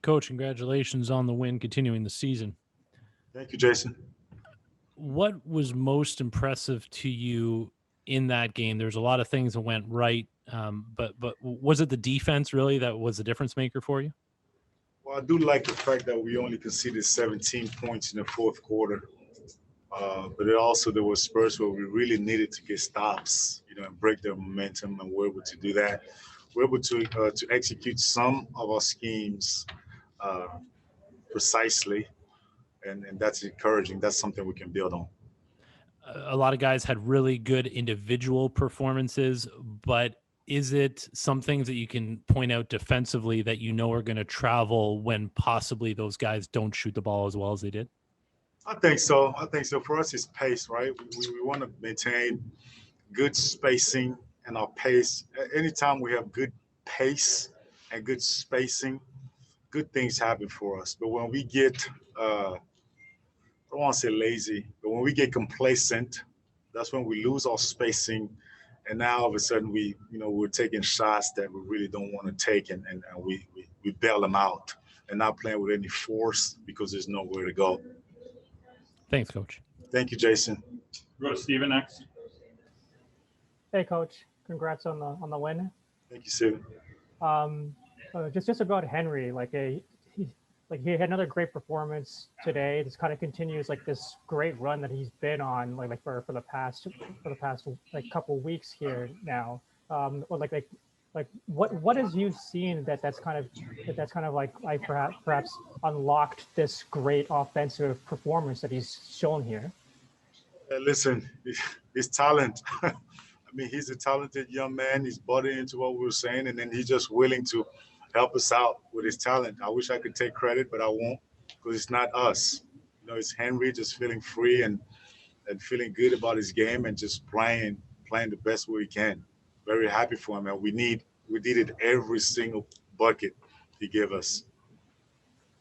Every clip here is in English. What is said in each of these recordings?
Coach, congratulations on the win, continuing the season. Thank you, Jason. What was most impressive to you in that game? There's a lot of things that went right, but was it the defense really that was the difference maker for you? Well, I do like the fact that we only conceded 17 points in the fourth quarter. But there were spurts where we really needed to get stops, and break their momentum, and we're able to do that. We're able to execute some of our schemes uh, precisely, and that's encouraging. That's something we can build on. A lot of guys had really good individual performances, but is it some things that you can point out defensively that are going to travel when possibly those guys don't shoot the ball as well as they did? I think so. For us, it's pace, right? We want to maintain good spacing and our pace. Anytime we have good pace and good spacing, good things happen for us. But when we get, I don't want to say lazy, but when we get complacent, that's when we lose our spacing. And now all of a sudden we're taking shots that we really don't want to take, and we bail them out and not playing with any force because there's nowhere to go. Thanks, Coach. Thank you, Jason. Go to Steven next. Hey, Coach. Congrats on the win. Thank you, Steven. Just about Henry, he had another great performance today. This kind of continues this great run that he's been on for the past couple weeks here now. What has you seen that's kind of perhaps unlocked this great offensive performance that he's shown here? Listen, his talent. I mean, he's a talented young man. He's bought into what we were saying, and then he's just willing to help us out with his talent. I wish I could take credit, but I won't, because it's not us. It's Henry just feeling free and feeling good about his game and just playing the best way he can. Very happy for him, and we needed every single bucket he gave us.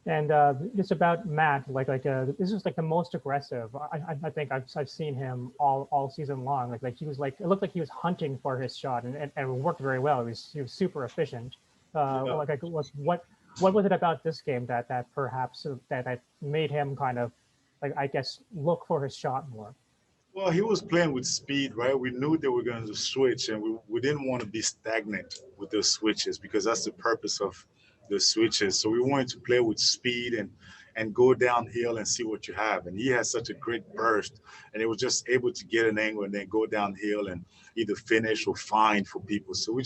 And just about Matt, this is the most aggressive I think I've seen him all season long. He was it looked like he was hunting for his shot, and it worked very well. He was super efficient. What was it about this game that perhaps that made him kind of look for his shot more? Well, he was playing with speed, right? We knew they were going to switch, and we didn't want to be stagnant with those switches, because that's the purpose of the switches. So we wanted to play with speed and go downhill and see what you have. And he has such a great burst, and he was just able to get an angle and then go downhill and either finish or find for people. So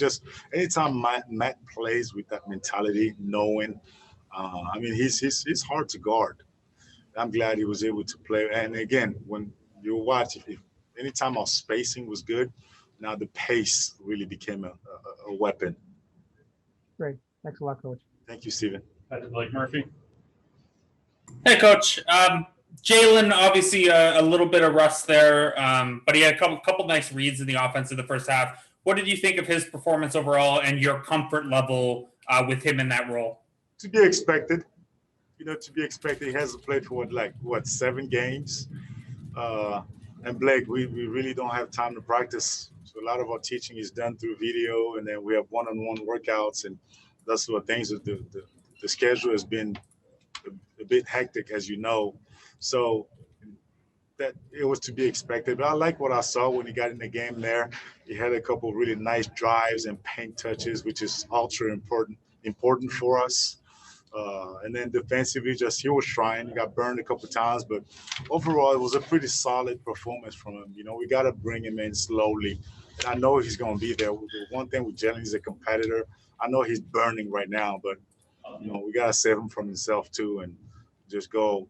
anytime Matt plays with that mentality, knowing, he's hard to guard. I'm glad he was able to play. And again, when you watch, if anytime our spacing was good, now the pace really became a weapon. Great. Thanks a lot, Coach. Thank you, Steven. Blake Murphy. Hey, Coach. Jalen, obviously a little bit of rust there, but he had a couple nice reads in the offense in the first half. What did you think of his performance overall and your comfort level with him in that role? To be expected. He hasn't played for 7 games. And Blake, we really don't have time to practice. So a lot of our teaching is done through video, and then we have one-on-one workouts, and that's sort of things. The schedule has been a bit hectic, as you know. So that it was to be expected. But I like what I saw when he got in the game there. He had a couple of really nice drives and paint touches, which is ultra important for us. And then defensively, he was trying. He got burned a couple of times, but overall, it was a pretty solid performance from him. We got to bring him in slowly. And I know he's going to be there. The one thing with Jalen, he's a competitor. I know he's burning right now, but we got to save him from himself too, and just go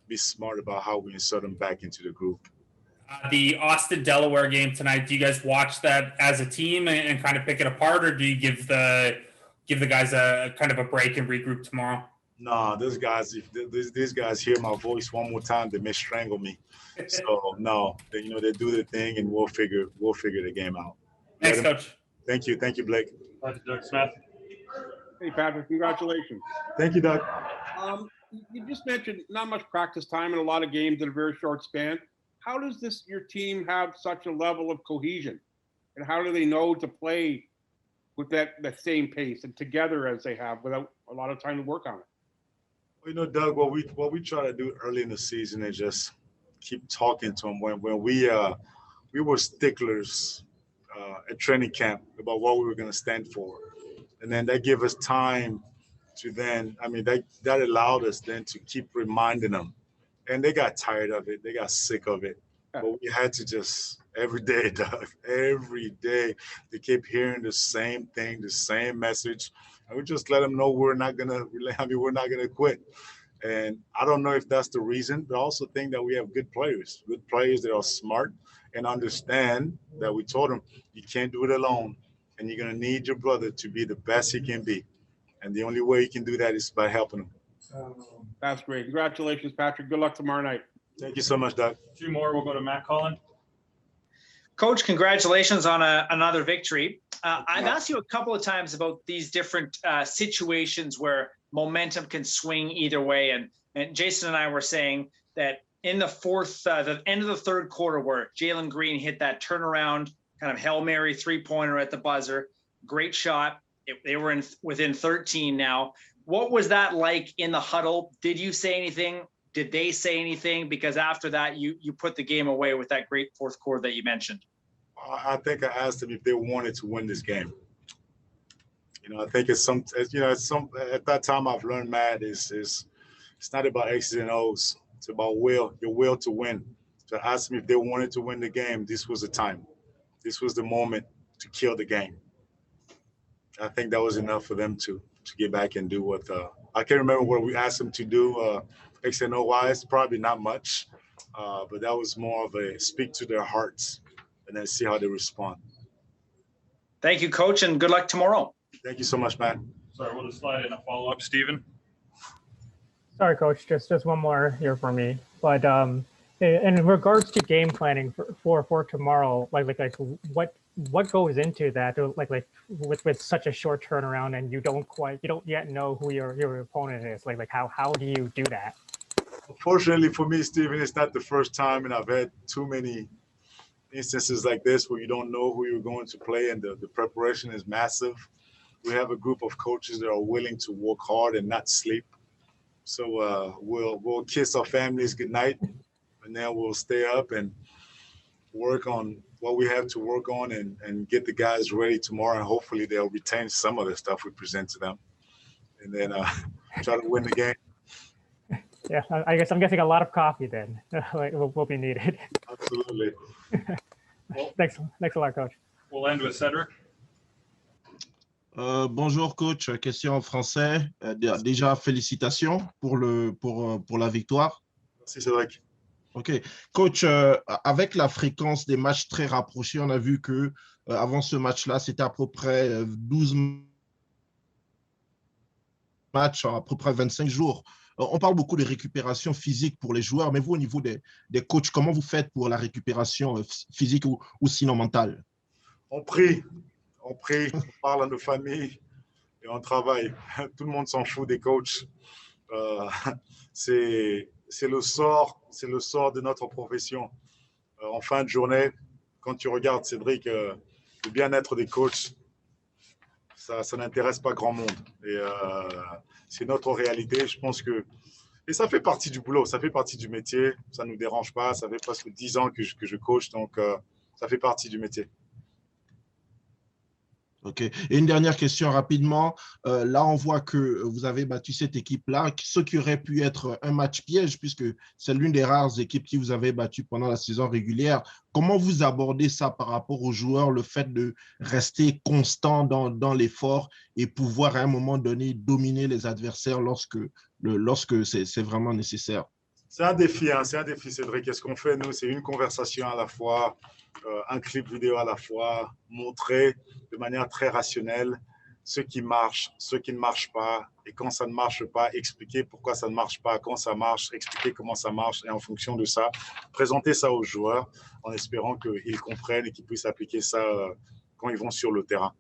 be smart about how we insert him back into the group. The Austin, Delaware game tonight, do you guys watch that as a team and kind of pick it apart, or do you give the guys a kind of a break and regroup tomorrow? No, these guys hear my voice one more time, they may strangle me. So no, they do their thing, and we'll figure the game out. Thanks, Coach. Thank you, Blake. Doug Smith. Hey, Patrick, congratulations. Thank you, Doug. You just mentioned not much practice time in a lot of games in a very short span. How does your team have such a level of cohesion, and how do they know to play with that same pace and together as they have without a lot of time to work on it? You know, Doug, what we try to do early in the season is just keep talking to them. When we were sticklers at training camp about what we were going to stand for, and then that gave us time to then. I mean, that allowed us then to keep reminding them, and they got tired of it. They got sick of it. But we had to just every day, Doug, every day, they keep hearing the same thing, the same message, and we just let them know we're not gonna quit. And I don't know if that's the reason, but I also think that we have good players that are smart and understand that we told them you can't do it alone, and you're gonna need your brother to be the best he can be, and the only way you can do that is by helping him. That's great. Congratulations, Patrick. Good luck tomorrow night. Thank you so much, Doug. Two more. We'll go to Matt Cullen. Coach, congratulations on another victory. I've asked you a couple of times about these different situations where momentum can swing either way. And Jason and I were saying that in the end of the third quarter where Jalen Green hit that turnaround, kind of Hail Mary three-pointer at the buzzer, great shot. They were within 13 now. What was that like in the huddle? Did you say anything? Did they say anything? Because after that, you put the game away with that great fourth quarter that you mentioned. I think I asked them if they wanted to win this game. You know, I think at that time I've learned, Matt, it's not about X's and O's. It's about your will to win. So I asked them if they wanted to win the game. This was the time. This was the moment to kill the game. I think that was enough for them to get back and do what I can't remember what we asked them to do X and O wise, probably not much, but that was more of a speak to their hearts and then see how they respond. Thank you, Coach, and good luck tomorrow. Thank you so much, Matt. Sorry, we'll just slide in a follow-up. Steven? Sorry, Coach, just one more here for me. But in regards to game planning for tomorrow, like what goes into that? Like with such a short turnaround, and you don't yet know who your opponent is. Like how do you do that? Fortunately for me, Steven, it's not the first time, and I've had too many instances like this where you don't know who you're going to play, and the preparation is massive. We have a group of coaches that are willing to work hard and not sleep. So we'll kiss our families goodnight, and then we'll stay up and work on what we have to work on and get the guys ready tomorrow. And hopefully they'll retain some of the stuff we present to them, and then try to win the game. Yeah, I'm guessing a lot of coffee then will be needed. Absolutely. Thanks a lot, Coach. We'll end with Cedric. Bonjour coach, question en français. Déjà félicitations pour la victoire. Merci Cédric. Ok, coach, avec la fréquence des matchs très rapprochés, on a vu que avant ce match-là, c'était à peu près 12 matchs en à peu près 25 jours. On parle beaucoup de récupération physique pour les joueurs, mais vous, au niveau des coachs, comment vous faites pour la récupération physique ou sinon mentale? On prie, on parle à nos familles et on travaille. Tout le monde s'en fout des coachs. C'est le sort de notre profession. En fin de journée, quand tu regardes, Cédric, le bien-être des coachs, ça n'intéresse pas grand monde. Et c'est notre réalité. Je pense que et ça fait partie du boulot, ça fait partie du métier. Ça ne nous dérange pas. Ça fait presque 10 ans que je coach, donc ça fait partie du métier. OK. Et une dernière question rapidement. Là, on voit que vous avez battu cette équipe-là, ce qui aurait pu être un match piège, puisque c'est l'une des rares équipes qui vous avez battu pendant la saison régulière. Comment vous abordez ça par rapport aux joueurs, le fait de rester constant dans l'effort et pouvoir à un moment donné dominer les adversaires lorsque c'est vraiment nécessaire? C'est un défi, Cédric. Qu'est-ce qu'on fait, nous? C'est une conversation à la fois, un clip vidéo à la fois, montrer de manière très rationnelle ce qui marche, ce qui ne marche pas. Et quand ça ne marche pas, expliquer pourquoi ça ne marche pas. Quand ça marche, expliquer comment ça marche. Et en fonction de ça, présenter ça aux joueurs en espérant qu'ils comprennent et qu'ils puissent appliquer ça quand ils vont sur le terrain.